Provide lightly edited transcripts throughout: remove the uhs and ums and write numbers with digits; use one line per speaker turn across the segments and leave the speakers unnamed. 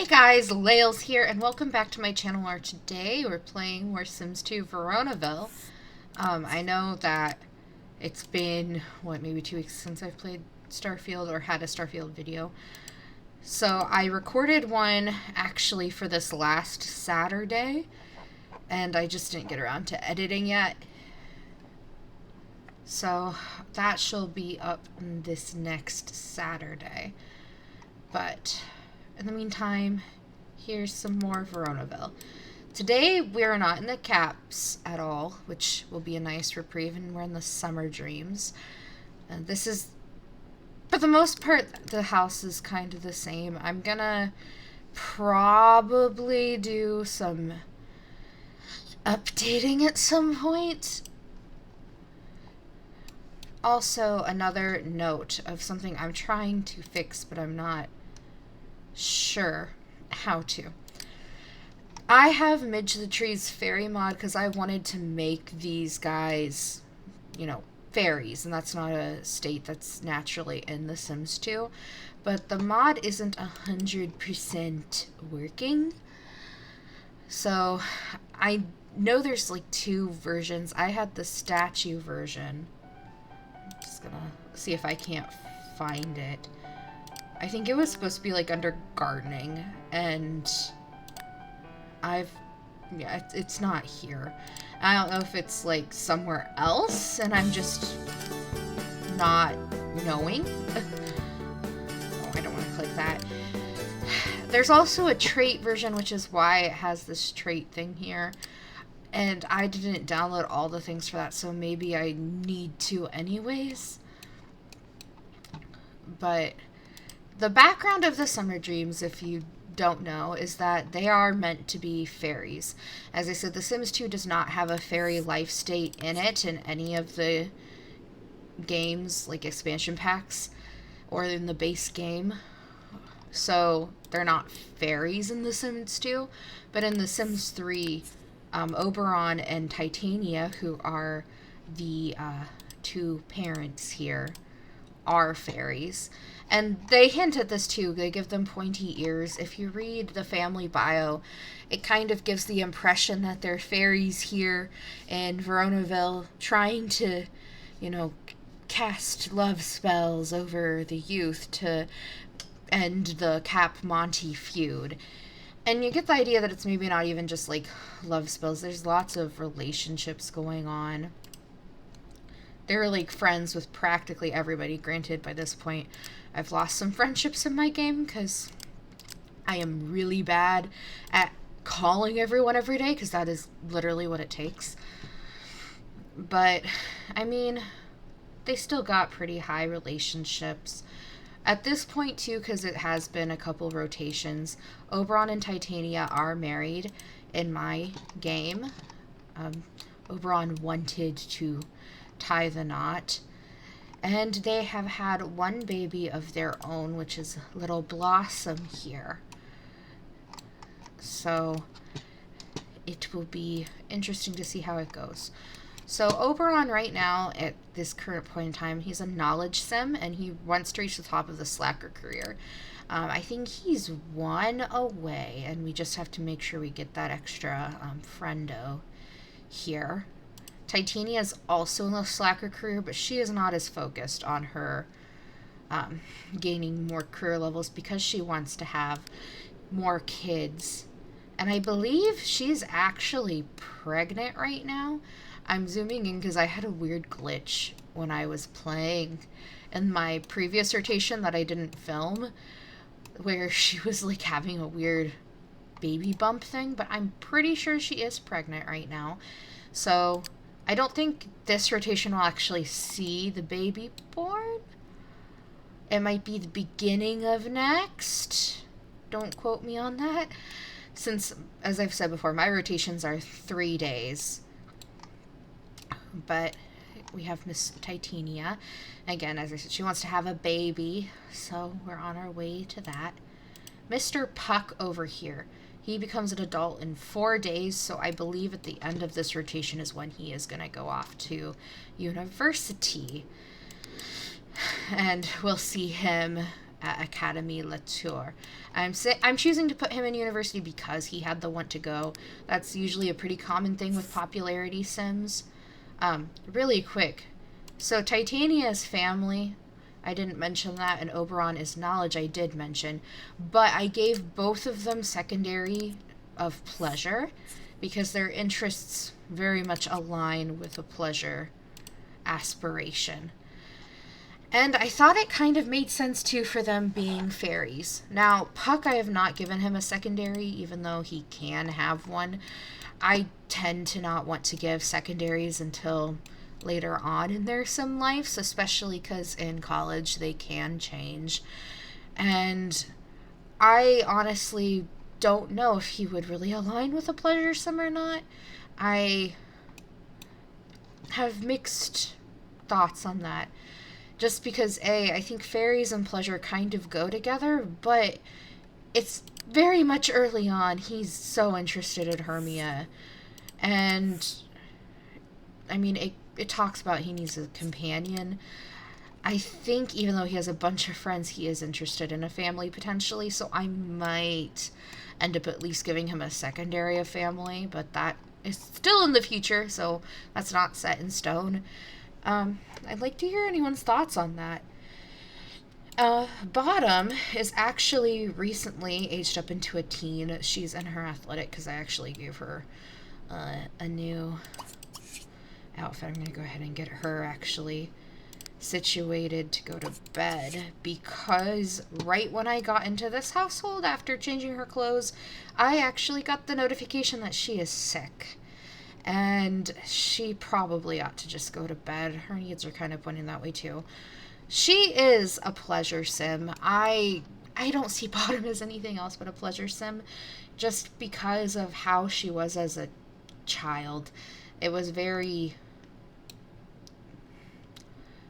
Hey guys, Layles here, and welcome back to my channel where today we're playing more Sims 2 Veronaville. I know that it's been, maybe 2 weeks since I've played Starfield or had a Starfield video. So I recorded one actually for this last Saturday, and I just didn't get around to editing yet. So that shall be up this next Saturday. But in the meantime, here's some more Veronaville. Today, we're not in the caps at all, which will be a nice reprieve, and we're in the Summerdreams. This is, for the most part, the house is kind of the same. I'm gonna probably do some updating at some point. Also, another note of something I'm trying to fix, but I'm not sure how to. I have Midge the Trees fairy mod because I wanted to make these guys, fairies, and that's not a state that's naturally in The Sims 2. But the mod isn't 100% working. So I know there's like 2 versions. I had the statue version. I'm just gonna see if I can't find it. I think it was supposed to be like under gardening, and it's not here. I don't know if it's like somewhere else and I'm just not knowing. Oh, I don't want to click that. There's also a trait version, which is why it has this trait thing here. And I didn't download all the things for that, so maybe I need to anyways. But the background of the Summerdreams, if you don't know, is that they are meant to be fairies. As I said, The Sims 2 does not have a fairy life state in it in any of the games, like expansion packs, or in the base game. So they're not fairies in The Sims 2, but in The Sims 3, Oberon and Titania, who are the 2 parents here, are fairies. And they hint at this too. They give them pointy ears. If you read the family bio, it kind of gives the impression that they're fairies here in Veronaville trying to, cast love spells over the youth to end the Cap Monty feud. And you get the idea that it's maybe not even just like love spells. There's lots of relationships going on. They're like friends with practically everybody. Granted, by this point, I've lost some friendships in my game because I am really bad at calling everyone every day, because that is literally what it takes. But, I mean, they still got pretty high relationships. At this point, too, because it has been a couple rotations, Oberon and Titania are married in my game. Oberon wanted to tie the knot. And they have had 1 baby of their own, which is little Blossom here. So it will be interesting to see how it goes. So Oberon right now, at this current point in time, he's a knowledge sim, and he wants to reach the top of the slacker career. I think he's 1 away, and we just have to make sure we get that extra friendo here. Titania is also in the slacker career, but she is not as focused on her gaining more career levels because she wants to have more kids. And I believe she's actually pregnant right now. I'm zooming in because I had a weird glitch when I was playing in my previous rotation that I didn't film, where she was like having a weird baby bump thing, but I'm pretty sure she is pregnant right now. So I don't think this rotation will actually see the baby born. It might be the beginning of next. Don't quote me on that. Since, as I've said before, my rotations are 3 days. But we have Miss Titania. Again, as I said, she wants to have a baby, so we're on our way to that. Mr. Puck over here. He becomes an adult in 4 days, so I believe at the end of this rotation is when he is going to go off to university. And we'll see him at Academy Latour. I'm choosing to put him in university because he had the want to go. That's usually a pretty common thing with popularity sims. Really quick. So Titania's family, I didn't mention that, and Oberon is knowledge, I did mention. But I gave both of them secondary of pleasure because their interests very much align with a pleasure aspiration. And I thought it kind of made sense, too, for them being fairies. Now, Puck, I have not given him a secondary, even though he can have one. I tend to not want to give secondaries until later on in their sim lives, especially because in college they can change. And I honestly don't know if he would really align with a pleasure sim or not. I have mixed thoughts on that. Just because, I think fairies and pleasure kind of go together, but it's very much early on. He's so interested in Hermia. And, I mean, it talks about he needs a companion. I think even though he has a bunch of friends, he is interested in a family potentially, so I might end up at least giving him a secondary of family, but that is still in the future, so that's not set in stone. I'd like to hear anyone's thoughts on that. Bottom is actually recently aged up into a teen. She's in her athletic because I actually gave her a new outfit. I'm going to go ahead and get her actually situated to go to bed because right when I got into this household after changing her clothes, I actually got the notification that she is sick. And she probably ought to just go to bed. Her needs are kind of pointing that way too. She is a pleasure sim. I don't see Bottom as anything else but a pleasure sim, just because of how she was as a child. It was very...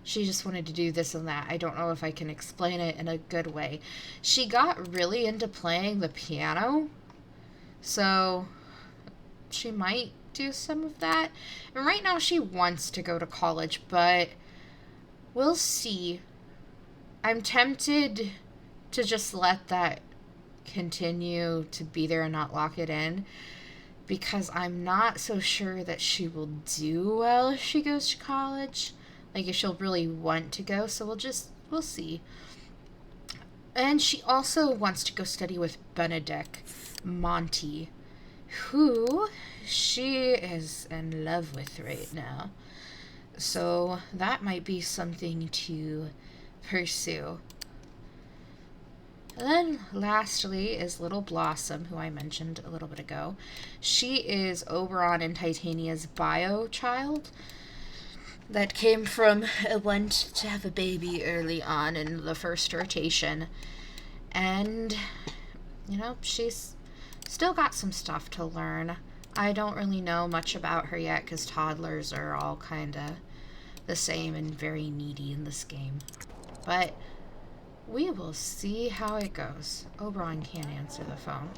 She just wanted to do this and that. I don't know if I can explain it in a good way. She got really into playing the piano, so she might do some of that. And right now she wants to go to college, but we'll see. I'm tempted to just let that continue to be there and not lock it in, because I'm not so sure that she will do well if she goes to college. Like, if she'll really want to go, so we'll see. And she also wants to go study with Benedict Monty, who she is in love with right now. So that might be something to pursue. And then lastly is Little Blossom, who I mentioned a little bit ago. She is Oberon and Titania's bio child that came from a want to have a baby early on in the first rotation. And, you know, she's still got some stuff to learn. I don't really know much about her yet because toddlers are all kind of the same and very needy in this game. But we will see how it goes. Oberon can't answer the phone.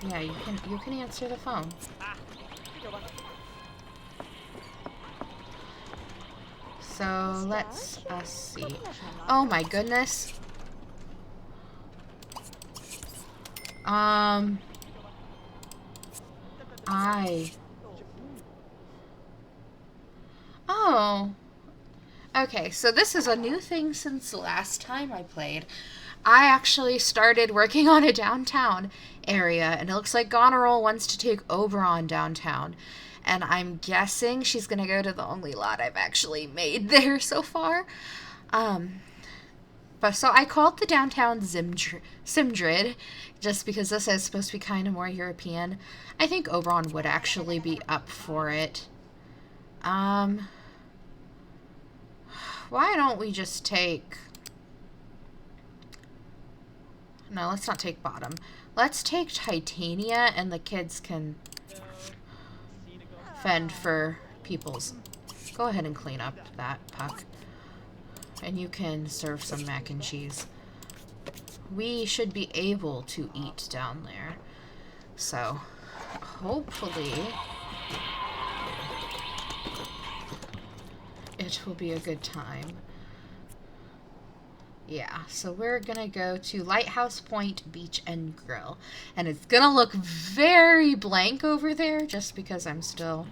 Yeah, you can answer the phone. So let's see. Oh my goodness. Oh. Okay, so this is a new thing since the last time I played. I actually started working on a downtown area, and it looks like Goneril wants to take Oberon downtown. And I'm guessing she's going to go to the only lot I've actually made there so far. But so I called the downtown Simdrid, just because this is supposed to be kind of more European. I think Oberon would actually be up for it. Why don't we just take... No, let's not take Bottom. Let's take Titania, and the kids can fend for peoples. Go ahead and clean up that, Puck. And you can serve some mac and cheese. We should be able to eat down there. So, hopefully... it will be a good time. Yeah, so we're gonna go to Lighthouse Point Beach and Grill. And it's gonna look very blank over there just because I'm still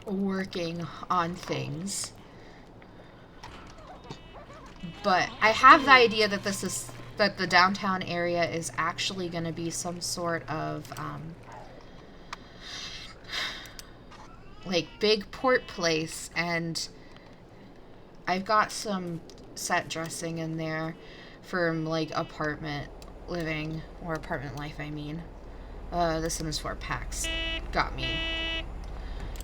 working on things. But I have the idea that that the downtown area is actually gonna be some sort of like big port place, and I've got some set dressing in there from like apartment living, or apartment life I mean. The Sims 4 packs got me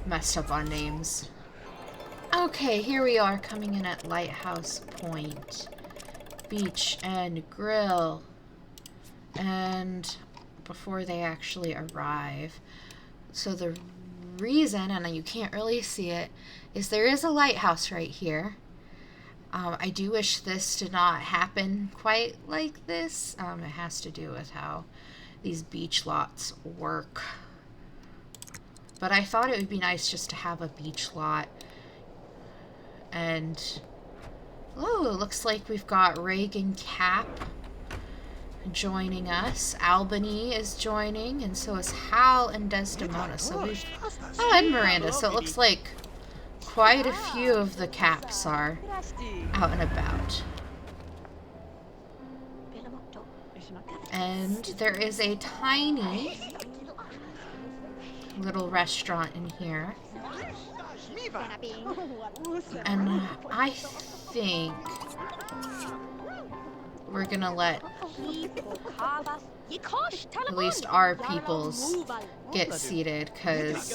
messed up on names. Okay, here we are coming in at Lighthouse Point Beach and Grill. And before they actually arrive, so the reason, and you can't really see it, is there is a lighthouse right here. I do wish this did not happen quite like this. It has to do with how these beach lots work. But I thought it would be nice just to have a beach lot. And, oh, it looks like we've got Reagan Cap joining us. Albany is joining, and so is Hal and Desdemona. So we've, oh, and Miranda. So it looks like quite a few of the Caps are out and about. And there is a tiny little restaurant in here. And I think we're gonna let at least our peoples get seated, because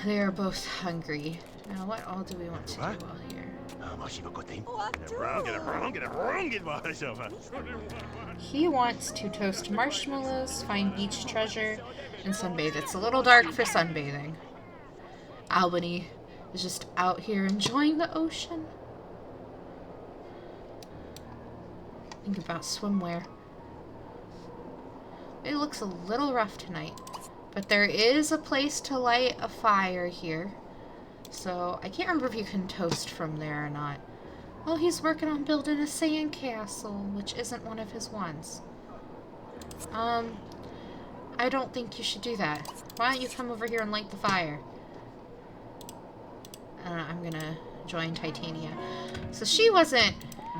they're both hungry. Now, what all do we want to do while here? He wants to toast marshmallows, find beach treasure, and sunbathe. It's a little dark for sunbathing. Albany is just out here enjoying the ocean. Think about swimwear. It looks a little rough tonight, but there is a place to light a fire here. So I can't remember if you can toast from there or not. Well, he's working on building a sandcastle, which isn't one of his ones. I don't think you should do that. Why don't you come over here and light the fire? I'm gonna join Titania. So she wasn't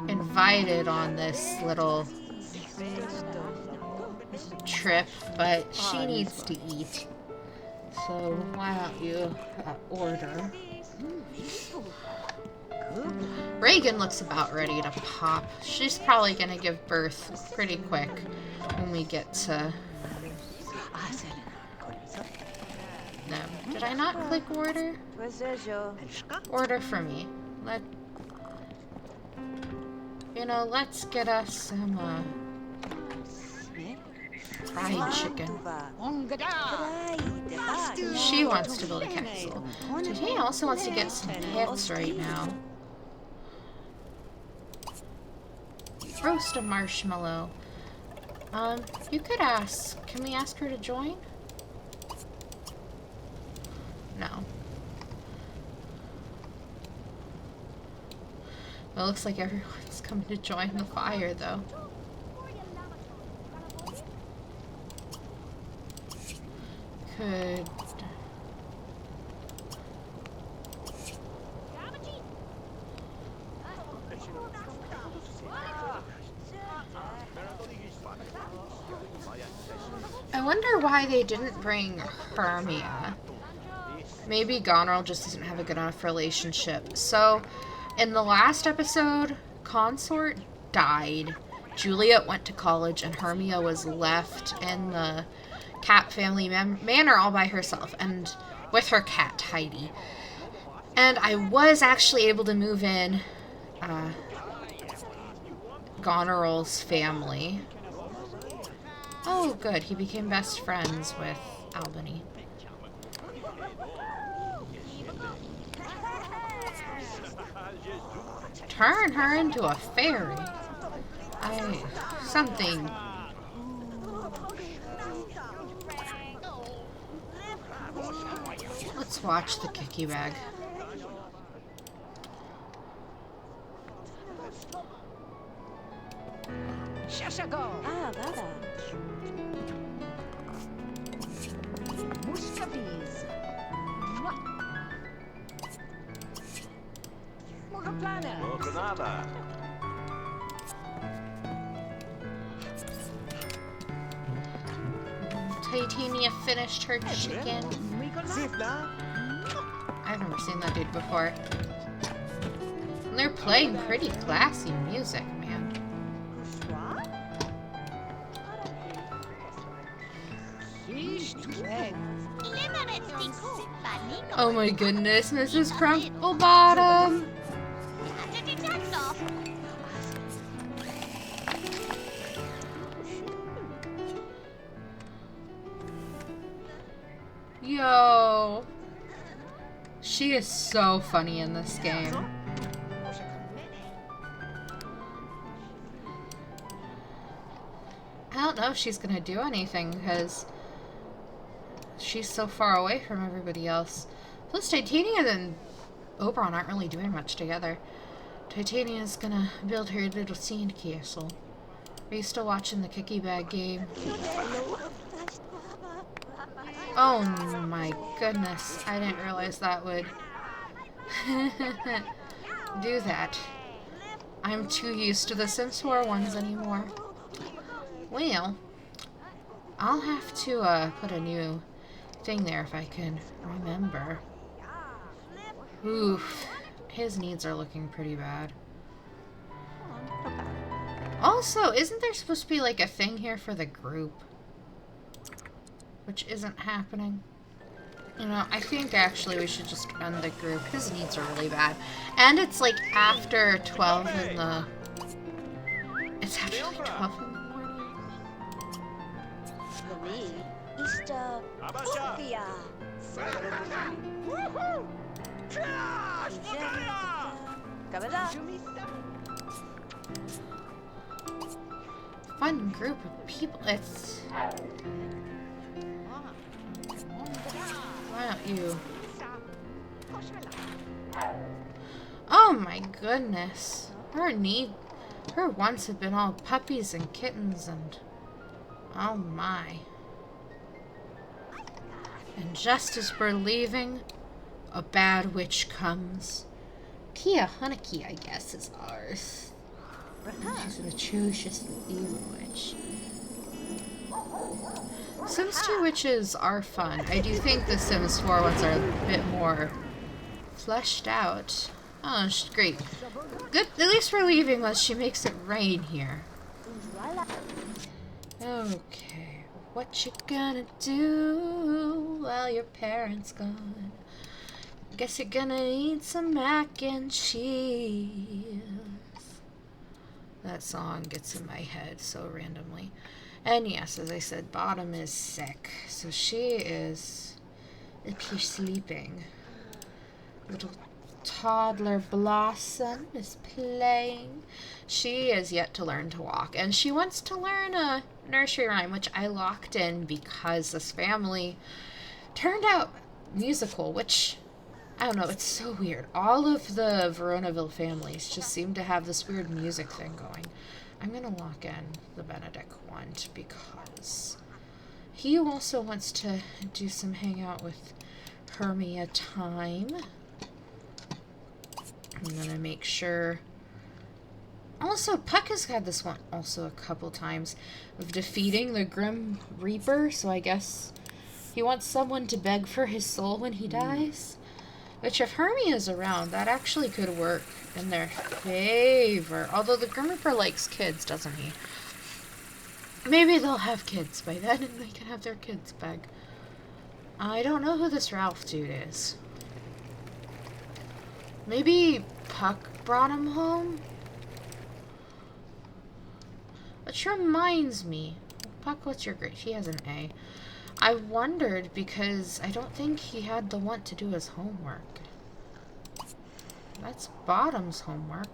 invited on this little trip, but she needs to eat. So why don't you order? Reagan looks about ready to pop. She's probably gonna give birth pretty quick when we get to them. Did I not click order? Order for me. Let's get us some fried chicken. She wants to build a castle. Today also wants to get some pets right now. Roast a marshmallow. You could ask. Can we ask her to join? No. Well, it looks like everyone's coming to join the fire, though. Could... I wonder why they didn't bring Hermia. Maybe Goneril just doesn't have a good enough relationship. So, in the last episode, Consort died. Juliet went to college, and Hermia was left in the Cap family manor all by herself, and with her cat, Heidi. And I was actually able to move in Goneril's family. Oh, good. He became best friends with Albany. Turn her into a fairy. Something. watch the kicky bag.
Ah, Baba. Muscavies.
Granada.
Titania finished her chicken. I've never seen that dude before. And they're playing pretty classy music, man. Oh my goodness, Mrs. Crumple Bottom! Yo! She is so funny in this game. I don't know if she's gonna do anything because she's so far away from everybody else. Plus, Titania and Oberon aren't really doing much together. Titania's gonna build her little sand castle. Are you still watching the kicky bag game? Oh my goodness, I didn't realize that would do that. I'm too used to the Sims 4 ones anymore. Well, I'll have to put a new thing there if I can remember. Oof, his needs are looking pretty bad. Also, isn't there supposed to be like a thing here for the group? Which isn't happening. You know, I think actually we should just run the group. His needs are really bad. And it's like after 12 in the... It's actually 12 in the morning. Fun group of people. It's... Why don't you... Oh my goodness. Her wants have been all puppies and kittens and... Oh my. And just as we're leaving, a bad witch comes. Tia Haneke, I guess, is ours. She's an atrocious evil witch. Sims 2 witches are fun. I do think the Sims 4 ones are a bit more fleshed out. Oh, great. Good. At least we're leaving once she makes it rain here. Okay. What you gonna do while your parents gone? Guess you're gonna eat some mac and cheese. That song gets in my head so randomly. And yes, as I said, Bottom is sick. So she is up here sleeping. Little toddler Blossom is playing. She is yet to learn to walk. And she wants to learn a nursery rhyme, which I locked in because this family turned out musical, which, I don't know, it's so weird. All of the Veronaville families just seem to have this weird music thing going. I'm going to lock in the Benedict one because he also wants to do some hangout with Hermia time. I'm going to make sure. Also, Puck has had this one also a couple times of defeating the Grim Reaper, so I guess he wants someone to beg for his soul when he dies. Which, if Hermia is around, that actually could work in their favor. Although the Grim Reaper likes kids, doesn't he? Maybe they'll have kids by then and they can have their kids beg. I don't know who this Ralph dude is. Maybe Puck brought him home? Which reminds me. Puck, what's your grade? He has an A. I wondered because I don't think he had the want to do his homework. That's Bottom's homework.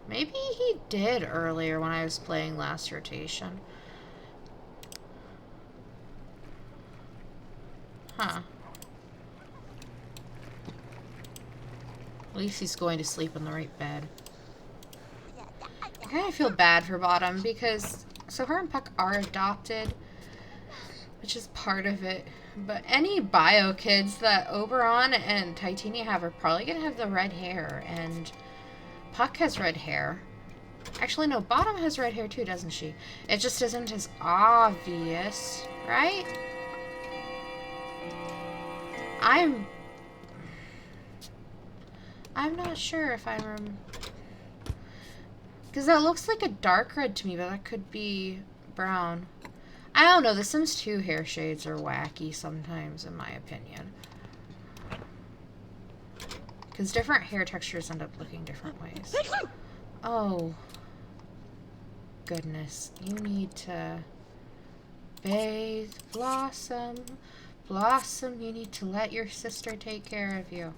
Maybe he did earlier when I was playing last rotation. Huh. At least he's going to sleep in the right bed. I kind of feel bad for Bottom because so her and Puck are adopted, which is part of it. But any bio kids that Oberon and Titania have are probably going to have the red hair, and Puck has red hair. Actually, no, Bottom has red hair too, doesn't she? It just isn't as obvious, right? I'm not sure if I'm... Because that looks like a dark red to me, but that could be brown. I don't know, the Sims 2 hair shades are wacky sometimes, in my opinion. Because different hair textures end up looking different ways. Oh. Goodness. You need to bathe Blossom. Blossom, you need to let your sister take care of you.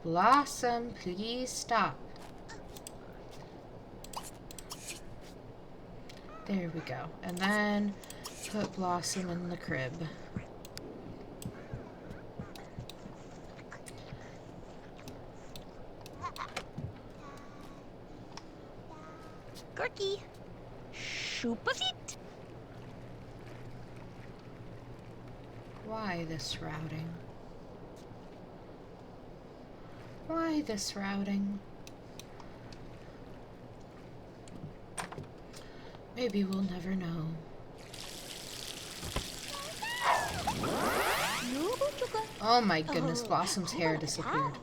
Blossom, please stop. There we go. And then put Blossom in the crib.
Gorky. Shoop-a-feet.
Why this routing? Why this routing? Maybe we'll never know. Oh my goodness, Blossom's hair disappeared.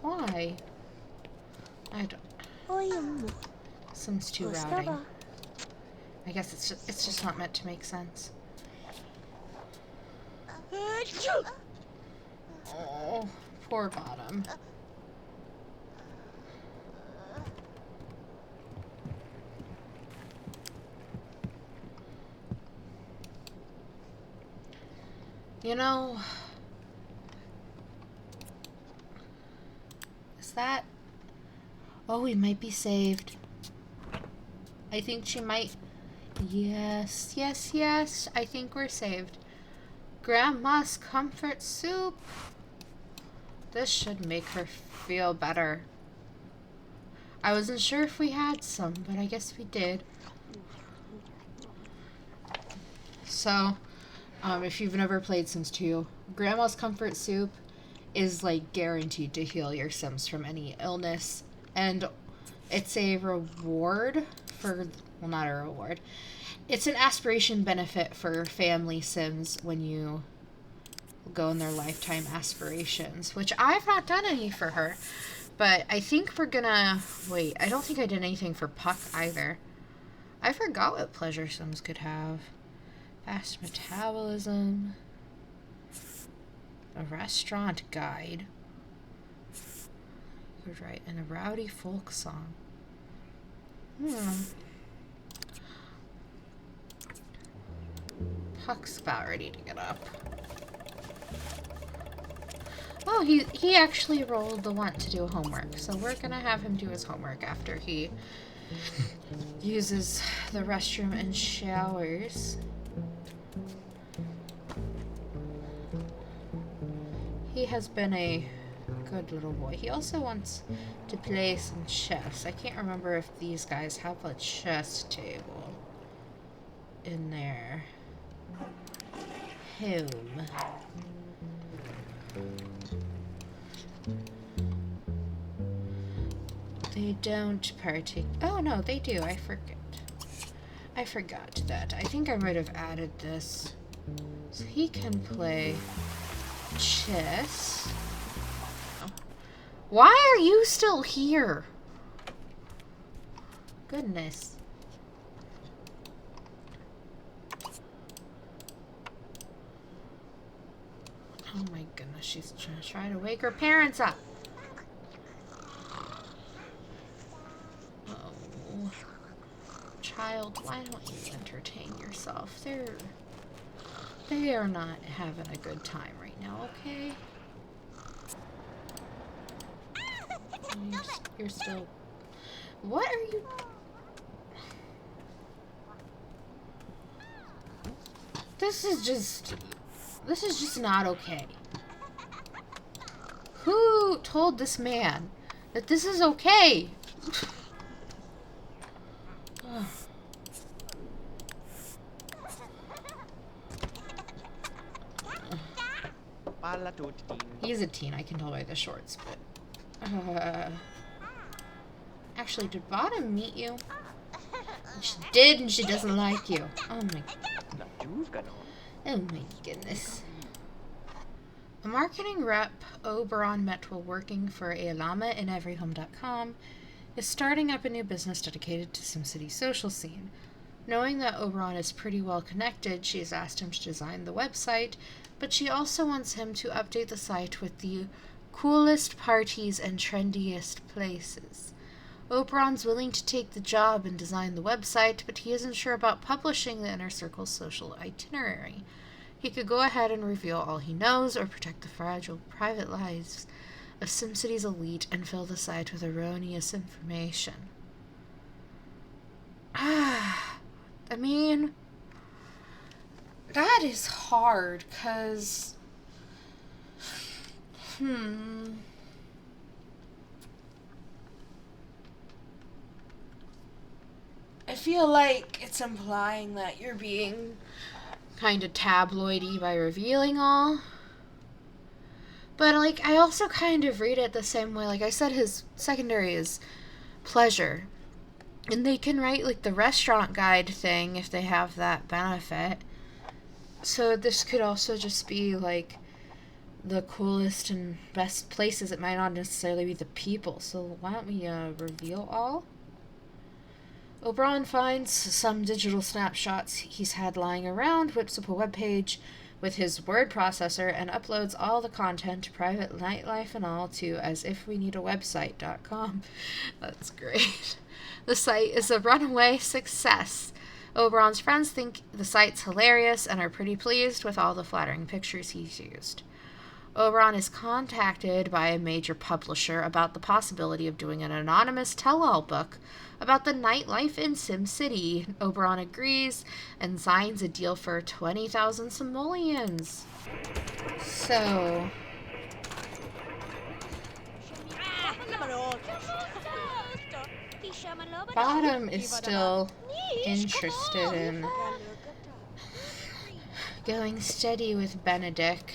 Why? I don't. Sims 2 routing. I guess it's just not meant to make sense. Oh, poor Bottom. You know, is that... Oh, we might be saved. I think she might... Yes, yes, yes. I think we're saved. Grandma's comfort soup. This should make her feel better. I wasn't sure if we had some, but I guess we did. So... if you've never played Sims 2, Grandma's Comfort Soup is like guaranteed to heal your Sims from any illness, and it's a reward for, well, not a reward, it's an aspiration benefit for family Sims when you go in their lifetime aspirations, which I've not done any for her, but I think we're gonna, wait, I don't think I did anything for Puck either. I forgot what pleasure Sims could have. Fast metabolism, a restaurant guide, good, right, and a rowdy folk song. Puck's about ready to get up. Oh, he actually rolled the want to do homework, so we're gonna have him do his homework after he uses the restroom and showers. He has been a good little boy. He also wants to play some chess. I can't remember if these guys have a chess table in their home. They don't partake. Oh no, they do. I forgot that. I think I might have added this. So he can play chess. Why are you still here? Goodness. Oh my goodness, she's trying to wake her parents up. Oh. Child, why don't you entertain yourself? They are not having a good time right now, okay? You're still... What are you... This is just not okay. Who told this man that this is okay? He's a teen, I can tell by the shorts, but... Actually, did Bottom meet you? She did, and she doesn't like you. Oh my... Oh my goodness. A marketing rep Oberon met while working for a llama in everyhome.com is starting up a new business dedicated to SimCity's social scene. Knowing that Oberon is pretty well connected, she has asked him to design the website, but she also wants him to update the site with the coolest parties and trendiest places. Oberon's willing to take the job and design the website, but he isn't sure about publishing the Inner Circle's social itinerary. He could go ahead and reveal all he knows or protect the fragile private lives of SimCity's elite and fill the site with erroneous information. I mean, that is hard, 'cause... I feel like it's implying that you're being kind of tabloidy by revealing all. But, like, I also kind of read it the same way. Like I said, his secondary is pleasure. And they can write, like, the restaurant guide thing if they have that benefit. So this could also just be, like, the coolest and best places. It might not necessarily be the people. So why don't we reveal all? Oberon finds some digital snapshots he's had lying around, whips up a webpage with his word processor, and uploads all the content, private nightlife and all, to asifweneedawebsite.com. That's great. The site is a runaway success. Oberon's friends think the site's hilarious and are pretty pleased with all the flattering pictures he's used. Oberon is contacted by a major publisher about the possibility of doing an anonymous tell-all book about the nightlife in SimCity. Oberon agrees and signs a deal for 20,000 simoleons. So... Bottom is still interested in going steady with Benedict.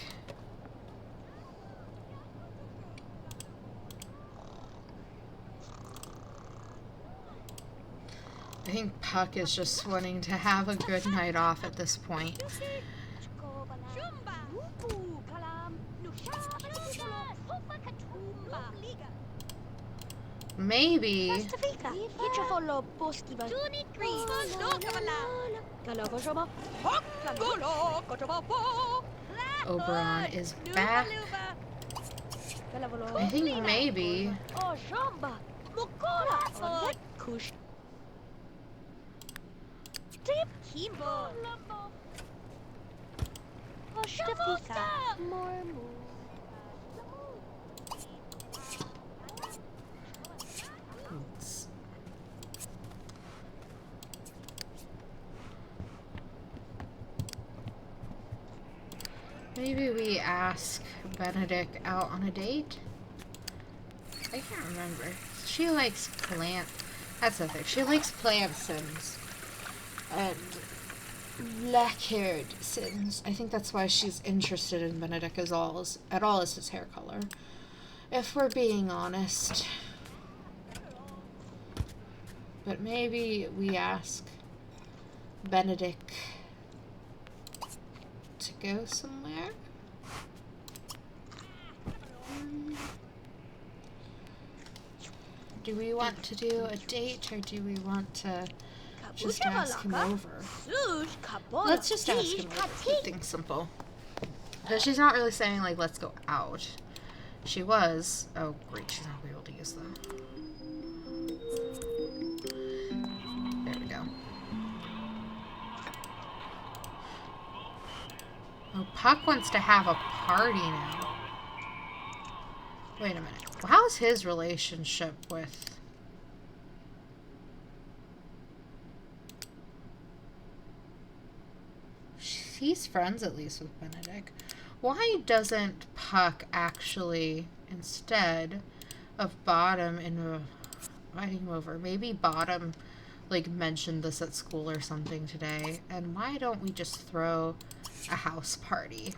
I think Puck is just wanting to have a good night off at this point. Maybe Oberon is back. I think maybe. Oops. Maybe we ask Benedict out on a date? I can't remember. She likes plant. That's the thing. She likes plant sims. And black-haired sims. I think that's why she's interested in Benedict at all as his hair color. If we're being honest. But maybe we ask Benedict to go somewhere. Do we want to do a date or do we want to just ask him over? Let's just ask him over. Keep things simple. Because she's not really saying, like, let's go out. She was. Oh, great. She's not going to be able to use them. There we go. Oh, Puck wants to have a party now. Wait a minute. Well, how's his relationship with... He's friends at least with Benedict. Why doesn't Puck actually, instead of Bottom inviting him over, maybe Bottom, like, mentioned this at school or something today, and why don't we just throw a house party?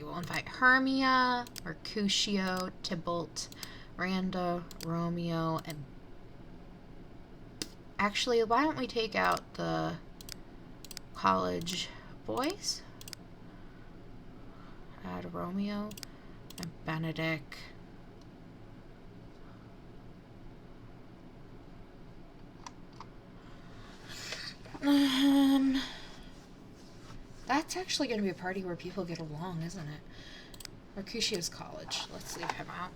We'll invite Hermia, Mercutio, Tybalt, Randa, Romeo, and... Actually, why don't we take out the college boys? Add Romeo and Benedict. That's actually going to be a party where people get along, isn't it? Mercutio's college. Let's leave him out.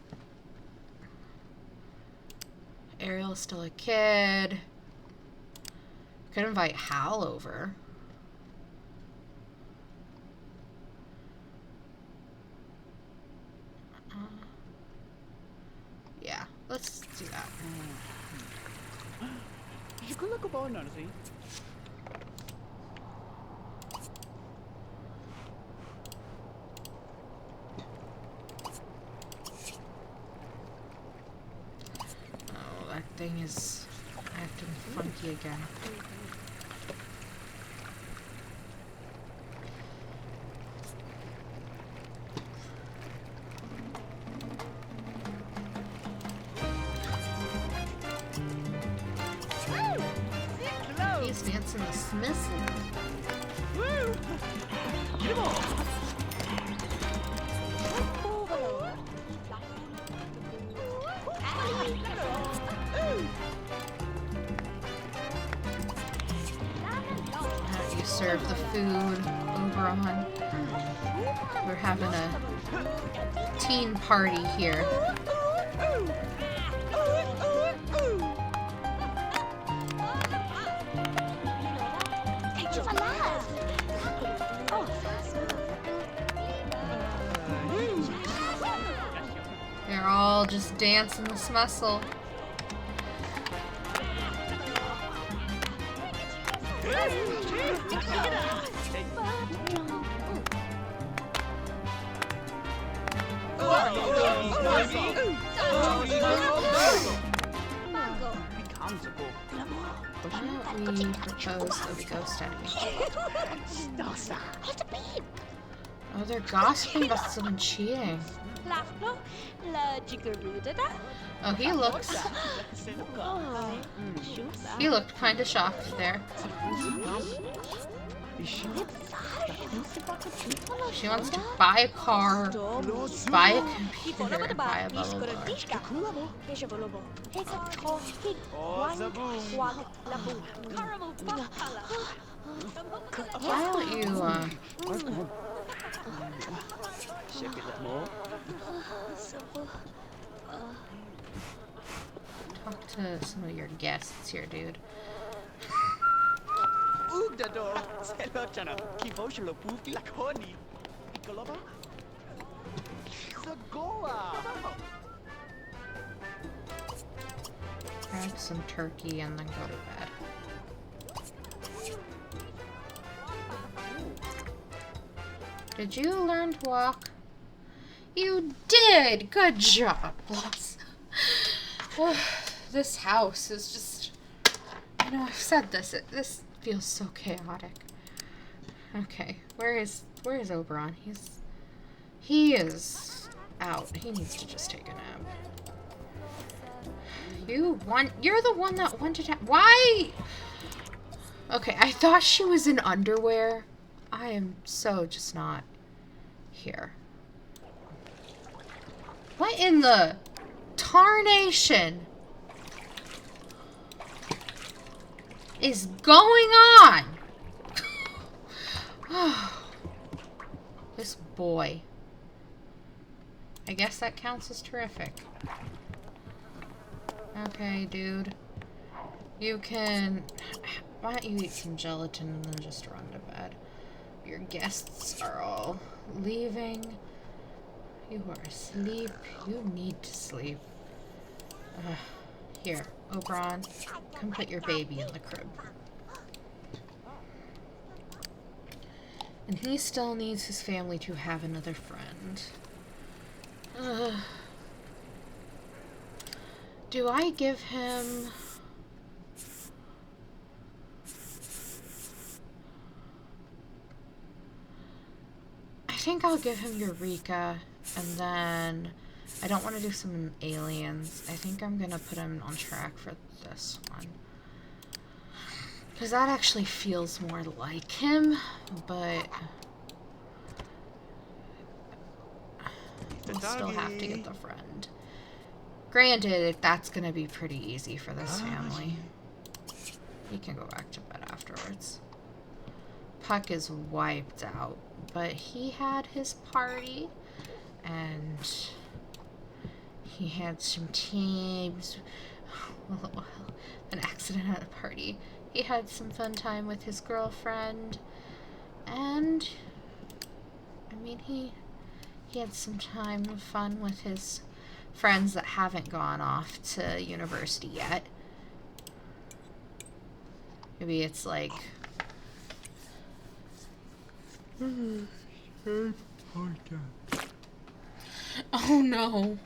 Ariel's still a kid. Could invite Hal over. Yeah, let's do that. Thing is acting funky again. He's dancing the Smiths.
Woo! Get him on!
You serve the food over on. We're having a teen party here. They're all just dancing the smustle. Why don't we propose that we go study? Oh, they're gossiping about someone cheating. Oh, he looked kind of shocked there. She wants to buy a car, buy a computer, and buy a bubble bar. Why don't you, talk to some of your guests here, dude. Grab some turkey and then go to bed. Did you learn to walk? You did! Good job, Blossom. This house is just... You know, I've said this. This feels so chaotic. Okay, where is Oberon? He is out. He needs to just take a nap. You're the one that wanted to. Why? Okay, I thought she was in underwear. I am so just not here. What in the tarnation is going on? This boy. I guess that counts as terrific. Okay, dude. You can... Why don't you eat some gelatin and then just run to bed? Your guests are all leaving. You are asleep. You need to sleep. Here, Oberon, come put your baby in the crib. And he still needs his family to have another friend. Do I give him... I think I'll give him Eureka, and then I don't want to do some aliens. I think I'm gonna put him on track for this one. Because that actually feels more like him, but we'll still have to get the friend. Granted, that's gonna be pretty easy for this family. He can go back to bed afterwards. Puck is wiped out, but he had his party, and he had some teams. An accident at a party. He had some fun time with his girlfriend, and I mean, he had some time of fun with his friends that haven't gone off to university yet. Maybe it's like... Oh no.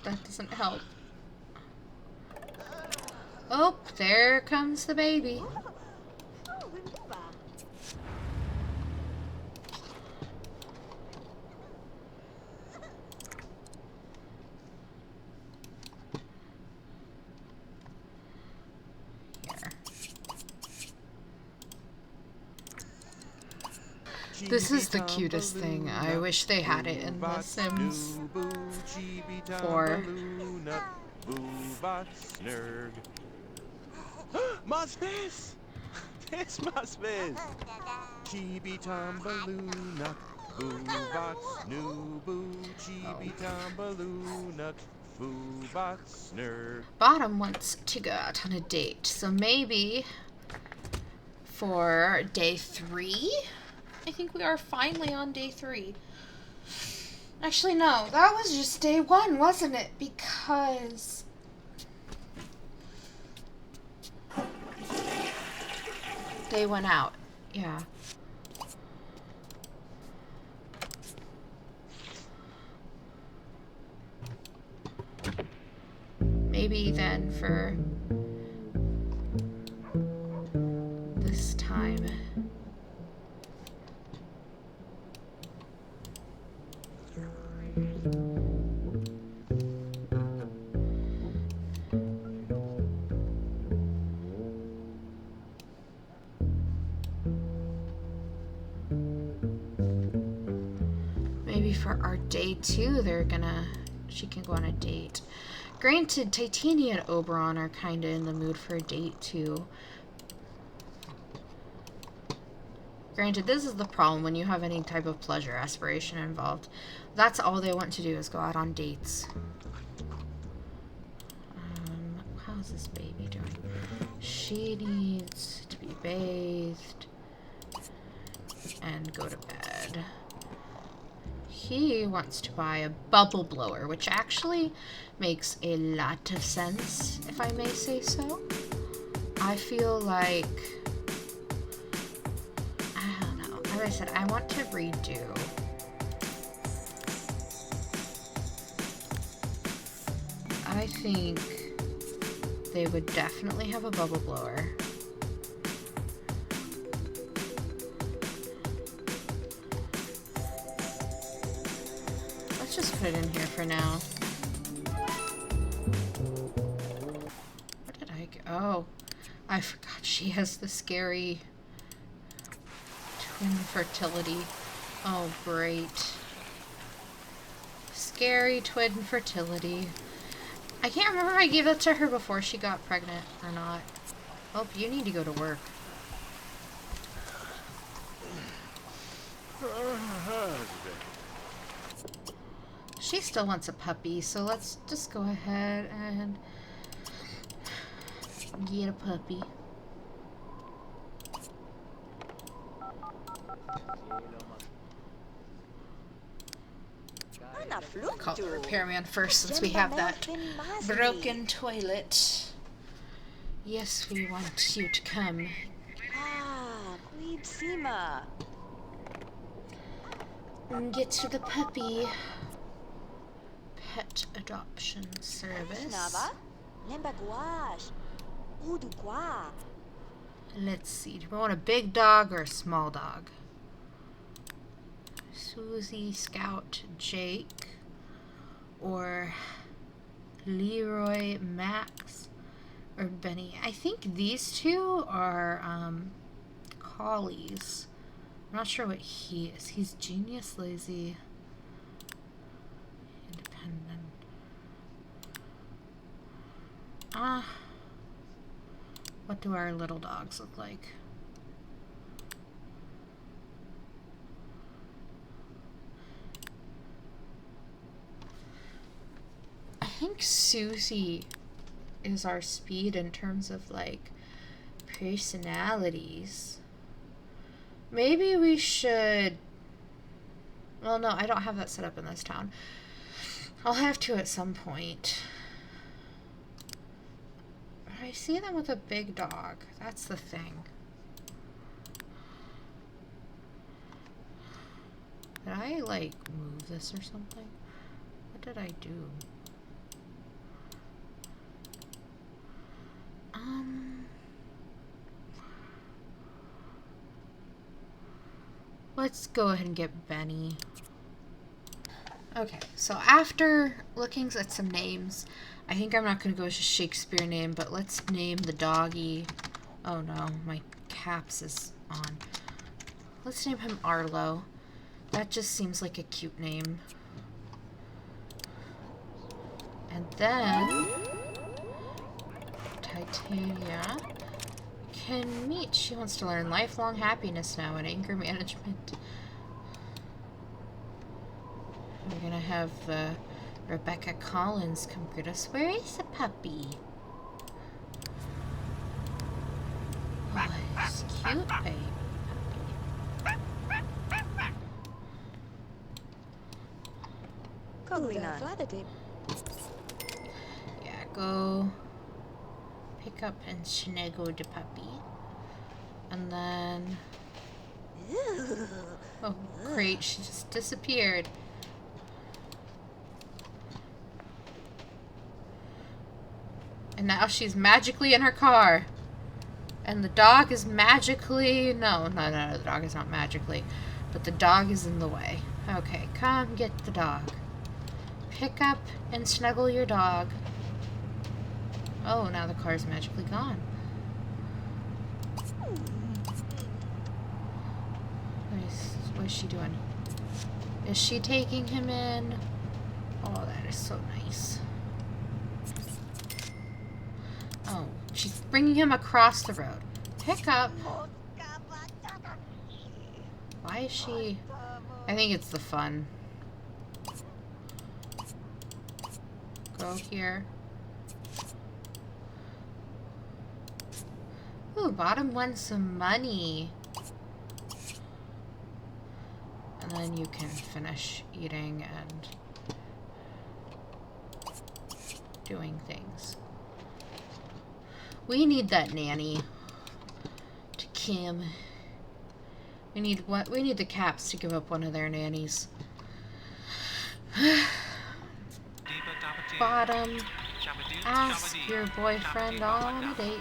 That doesn't help. Oh, there comes the baby. This is the cutest thing. I wish they had it in The Sims 4.
Musbis! This Musbis! Chibi Tombaloonuck, Boobot Snoobu, Chibi Tombaloonuck, Boobot Snurg.
Bottom wants to go out on a date, so maybe for day 3? I think we are finally on day 3. Actually, no, that was just day 1, wasn't it? Because they went out. Yeah. Maybe then for this time. Maybe for our day 2, she can go on a date. Granted, Titania and Oberon are kinda in the mood for a date too. Granted, this is the problem when you have any type of pleasure aspiration involved. That's all they want to do is go out on dates. How's this baby doing? She needs to be bathed and go to bed. He wants to buy a bubble blower, which actually makes a lot of sense, if I may say so. I feel like, I don't know. As I said, I want to redo. I think they would definitely have a bubble blower. Let's let's just put it in here for now. Where did I go? Oh, I forgot she has the scary twin fertility. Oh, great. Scary twin fertility. I can't remember if I gave that to her before she got pregnant or not. Oh, you need to go to work. She still wants a puppy, so let's just go ahead and get a puppy. Call the repairman first since we have that broken toilet. Yes, we want you to come. And get to the puppy pet adoption service. Let's see, do we want a big dog or a small dog? Susie, Scout, Jake, or Leroy, Max, or Benny. I think these two are collies. I'm not sure what he is. He's genius, lazy, independent. What do our little dogs look like? I think Susie is our speed in terms of like personalities. Maybe we should... Well, no, I don't have that set up in this town. I'll have to at some point. I see them with a big dog. That's the thing. Did I, like, move this or something? What did I do? Let's go ahead and get Benny. Okay, so after looking at some names, I think I'm not going to go with a Shakespeare name, but let's name the doggy. Oh no, my caps is on. Let's name him Arlo. That just seems like a cute name. And then Titania can meet. She wants to learn lifelong happiness now and anger management. We're gonna have Rebecca Collins come greet us. Where is the puppy? Oh, it's cute, baby. Yeah, go pick up and snuggle the puppy. And then... Oh, great, she just disappeared. And now she's magically in her car. And the dog is magically... No, the dog is not magically. But the dog is in the way. Okay, come get the dog. Pick up and snuggle your dog. Oh, now the car is magically gone. What is she doing? Is she taking him in? Oh, that is so nice. Oh, she's bringing him across the road. Pick up. Why is she... I think it's the fun. Go here. Ooh, bottom won some money. And then you can finish eating and doing things. We need that nanny to Kim. We need what? We need the Caps to give up one of their nannies. Bottom, ask your boyfriend on a date.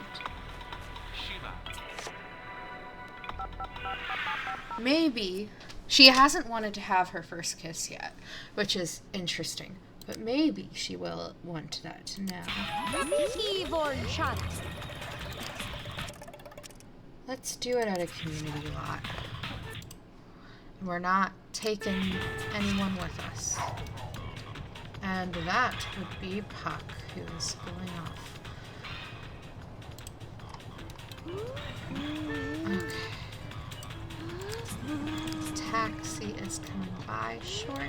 Maybe She hasn't wanted to have her first kiss yet, which is interesting. But maybe she will want that now. Let's do it at a community lot. We're not taking anyone with us. And that would be Puck, who is going off. Okay. Taxi is coming by shortly.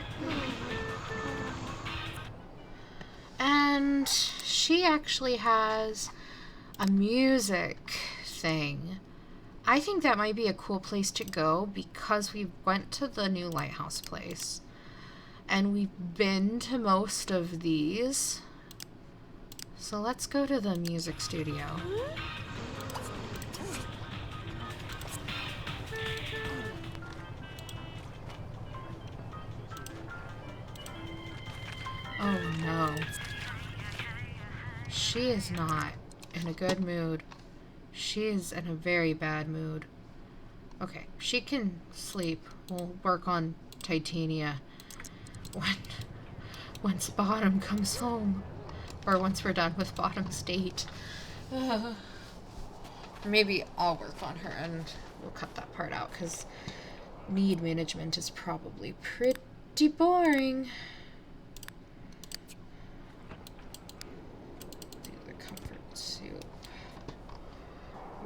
And she actually has a music thing. I think that might be a cool place to go because we went to the new lighthouse place. And we've been to most of these. So let's go to the music studio. Oh no. She is not in a good mood. She is in a very bad mood. Okay, she can sleep. We'll work on Titania once Bottom comes home. Or once we're done with Bottom's date. Or maybe I'll work on her and we'll cut that part out because need management is probably pretty boring. Do the comfort soup.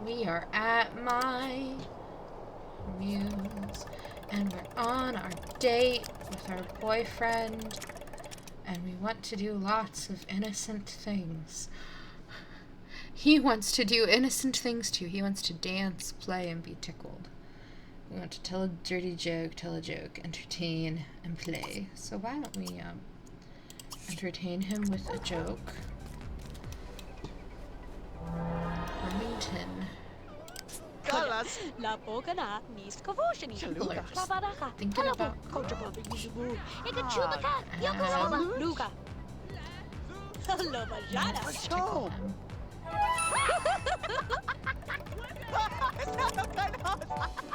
We are at my muse and we're on our date with our boyfriend and we want to do lots of innocent things. He wants to do innocent things too. He wants to dance, play, and be tickled. We want to tell a dirty joke, tell a joke, entertain, and play. So why don't we entertain him with a joke? Remington. Thinking about tickle him.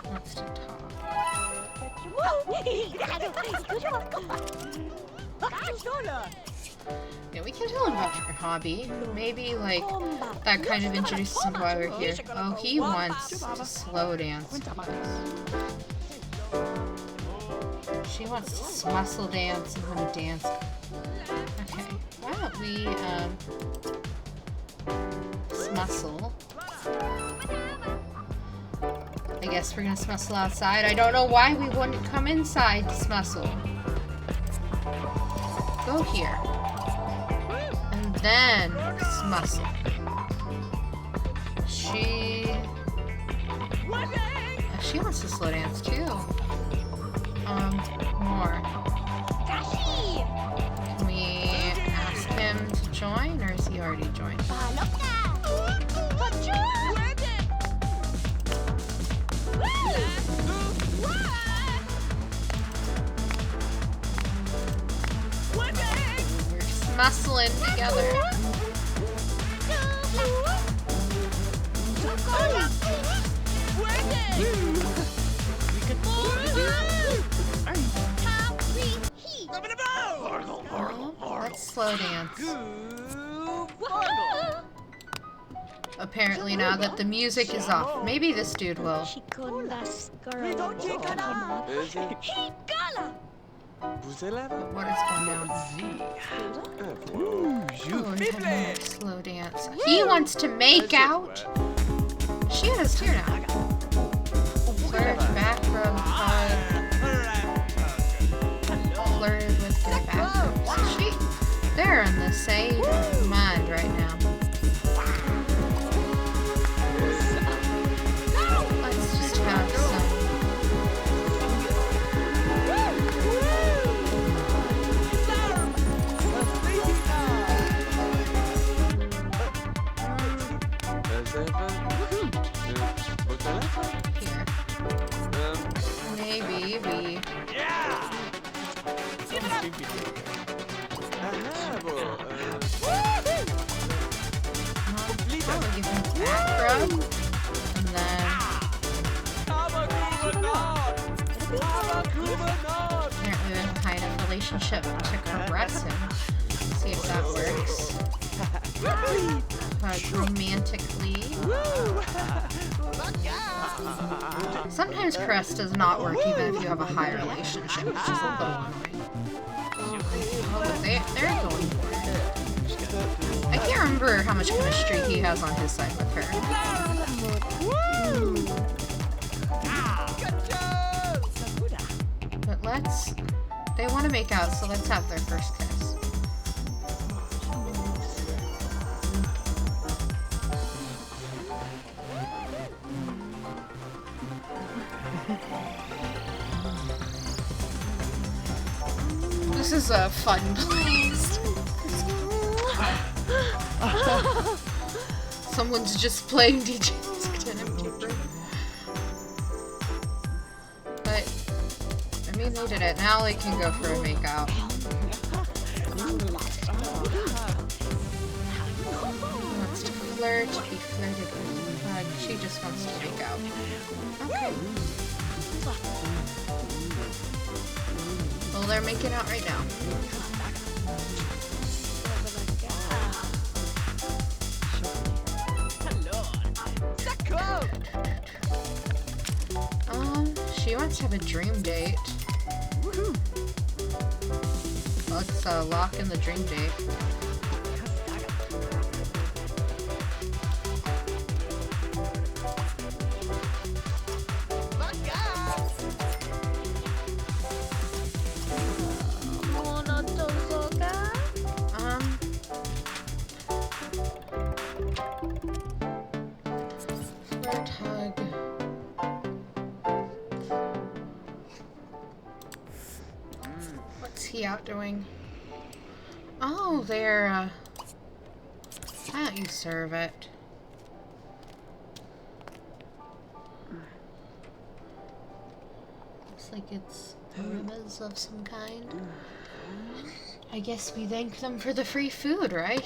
Wants to talk. Yeah, we can tell him about your hobby. Maybe, like, that kind of introduces him while we're here. Oh, he wants to slow dance with us. She wants to muscle dance and want to dance. Okay, why don't we, smustle. I guess we're gonna smustle outside. I don't know why we wouldn't come inside to smustle. Go here. And then smustle. She wants to slow dance too. More. Can we ask him to join, or is he already joined? We're just muscling together. Let's slow dance. Apparently now that the music is off, maybe this dude will. What is going down? Oh, slow dance. He wants to make out. She has too now. Flirt, back rub, hug. Flirted with the back rubs. They're in the same mind right now. Let's just have some. Here. Maybe we.
Yeah!
Apparently we have a high enough relationship to caress him. See if that works. Romantically. Sometimes caress does not work even if you have a high relationship, which is a little annoying. Oh, but they're going for it. I can't remember how much chemistry he has on his side with her. But they want to make out, so let's have their first kiss. This is a fun place. Someone's just playing DJ Music in empty room. But, I mean, they did it. Now they can go for a makeout. He wants to flirt, be flirted with. She just wants to make out. Okay. Well, they're making out right now. She wants to have a dream date. Let's lock in the dream date. Flirt, hug. What's he out doing? Oh, they're, why don't you serve it? Looks like it's aromas of some kind. I guess we thank them for the free food, right?